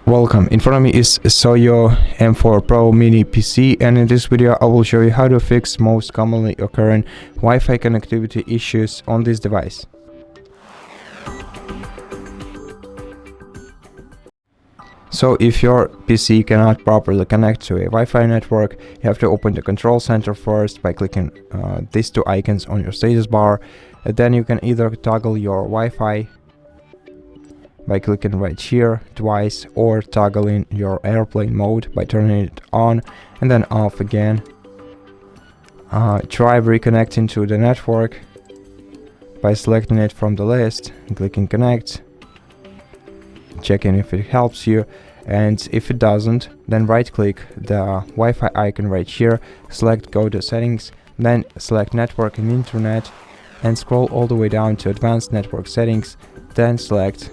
Welcome, in front of me is Soyo M4 Pro Mini PC, and in this video I will show you how to fix most commonly occurring Wi-Fi connectivity issues on this device. So if your PC cannot properly connect to a Wi-Fi network, you have to open the control center first by clicking these two icons on your status bar. And then you can either toggle your Wi-Fi by clicking right here twice, or toggling your airplane mode by turning it on and then off again. Try reconnecting to the network by selecting it from the list and clicking connect, checking if it helps you, and if it doesn't, then right click the Wi-Fi icon right here, select go to settings, then select network and internet and scroll all the way down to advanced network settings, then select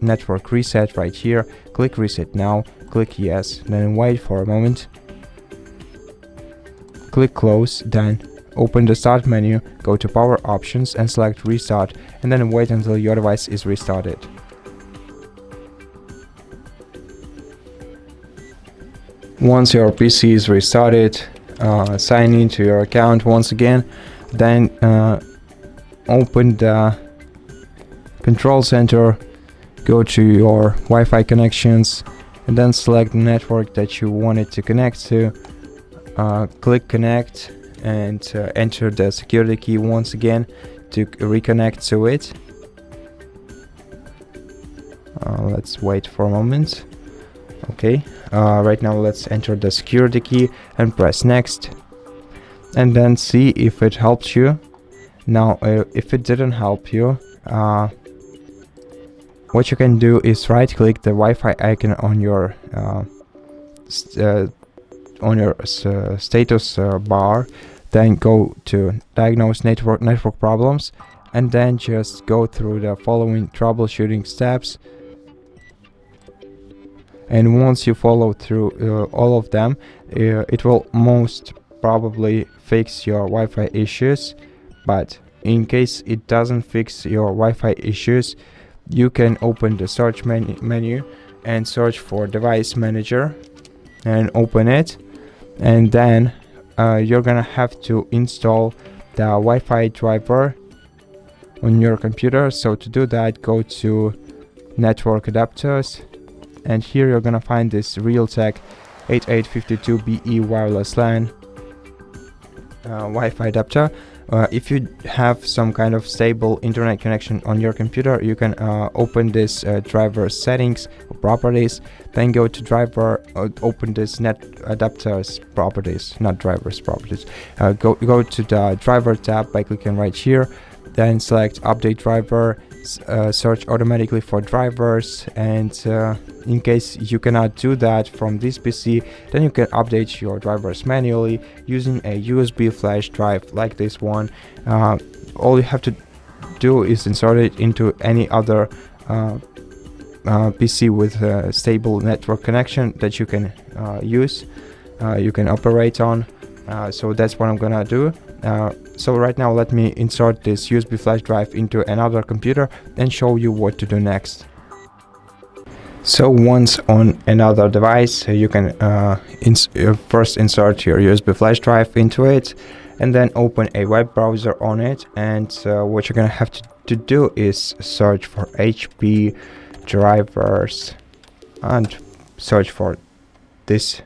network reset right here, click reset now, click yes, then wait for a moment, click close, then open the start menu, go to power options and select restart, and then wait until your device is restarted. Once your PC is restarted, sign into your account once again, then open the control center, go to your Wi-Fi connections and then select the network that you wanted to connect to, click connect and enter the security key once again to reconnect to it. Let's wait for a moment. Okay, right now let's enter the security key and press next and then see if it helps you. Now if it didn't help you, what you can do is right click the Wi-Fi icon on your status bar, then go to Diagnose network problems, and then just go through the following troubleshooting steps. And once you follow through all of them, it will most probably fix your Wi-Fi issues. But in case it doesn't fix your Wi-Fi issues, you can open the search menu and search for device manager and open it, and then you're gonna have to install the Wi-Fi driver on your computer. So to do that, go to network adapters, and here you're gonna find this Realtek 8852BE wireless LAN Wi-Fi adapter. If you have some kind of stable internet connection on your computer, you can open this driver settings or properties, then go to driver, open this net adapters properties, not drivers properties. Go to the driver tab by clicking right here, then select update driver, search automatically for drivers, and in case you cannot do that from this PC, then you can update your drivers manually using a USB flash drive like this one. All you have to do is insert it into any other PC with a stable network connection that you can use, you can operate on. So that's what I'm gonna do. So right now let me insert this USB flash drive into another computer and show you what to do next. So once on another device, you can first insert your USB flash drive into it and then open a web browser on it, and what you're gonna have to do is search for HP drivers and search for this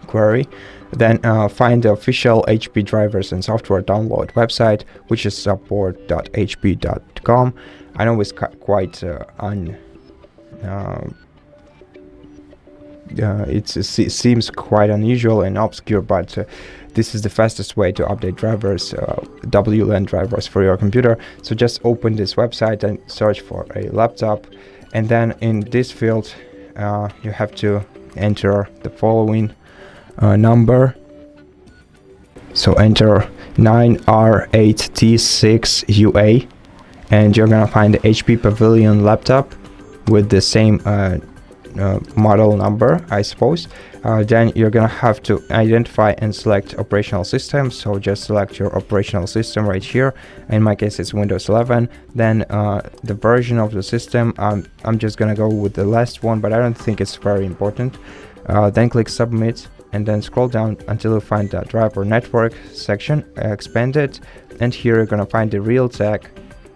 query. Then find the official HP drivers and software download website, which is support.hp.com. I know it's quite it seems quite unusual and obscure, but this is the fastest way to update drivers, WLAN drivers for your computer. So just open this website and search for a laptop, and then in this field you have to enter the following number. So enter 9R8T6UA, and you're gonna find the HP Pavilion laptop with the same model number, I suppose. Then you're gonna have to identify and select operational system. So just select your operational system right here. In my case, it's Windows 11. Then the version of the system, I'm just gonna go with the last one, but I don't think it's very important. Then click submit, and then scroll down until you find the driver network section, expand it, and here you're gonna find the Realtek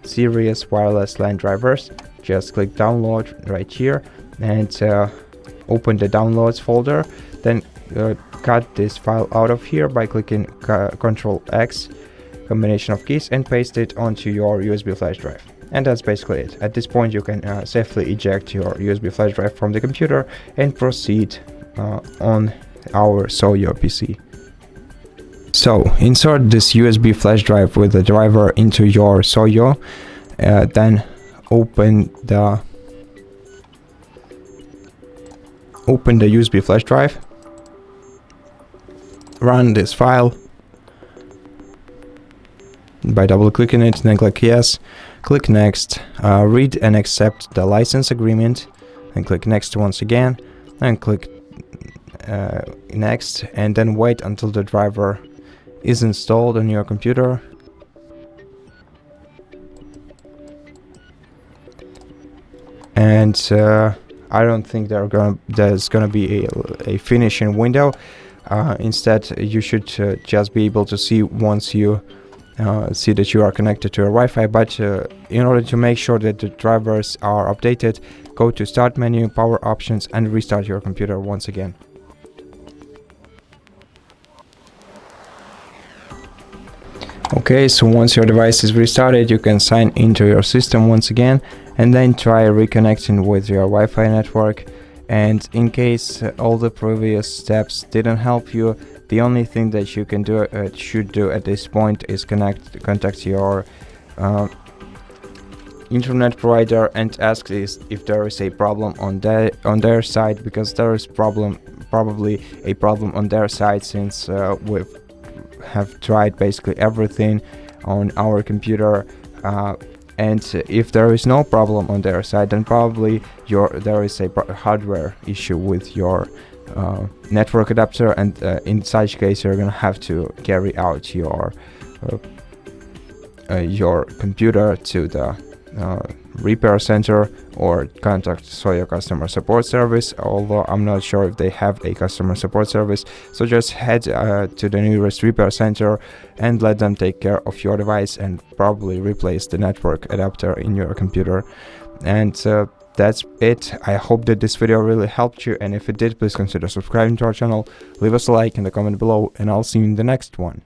series wireless LAN drivers. Just click download right here and open the downloads folder. Then cut this file out of here by clicking Ctrl X combination of keys and paste it onto your USB flash drive. And that's basically it. At this point you can safely eject your USB flash drive from the computer and proceed on our Soyo PC. So insert this USB flash drive with the driver into your Soyo, then open the USB flash drive, run this file by double clicking it, then click yes, click next, read and accept the license agreement, and click next once again, and click next, and then wait until the driver is installed on your computer. And I don't think there's gonna be a finishing window. Instead, you should just be able to see once you see that you are connected to a Wi-Fi. But in order to make sure that the drivers are updated, go to Start menu, Power Options, and restart your computer once again. Okay, so once your device is restarted, you can sign into your system once again and then try reconnecting with your Wi-Fi network. And in case all the previous steps didn't help you, the only thing that you can do should do at this point is contact your internet provider and ask if there is a problem on their side, because there is probably a problem on their side, since we have tried basically everything on our computer, and if there is no problem on their side, then probably there is a hardware issue with your network adapter, and in such case you're gonna have to carry out your computer to the repair center or contact Soyo customer support service, although I'm not sure if they have a customer support service. So just head to the nearest repair center and let them take care of your device and probably replace the network adapter in your computer. And that's it. I hope that this video really helped you, and if it did, please consider subscribing to our channel, leave us a like in the comment below, and I'll see you in the next one.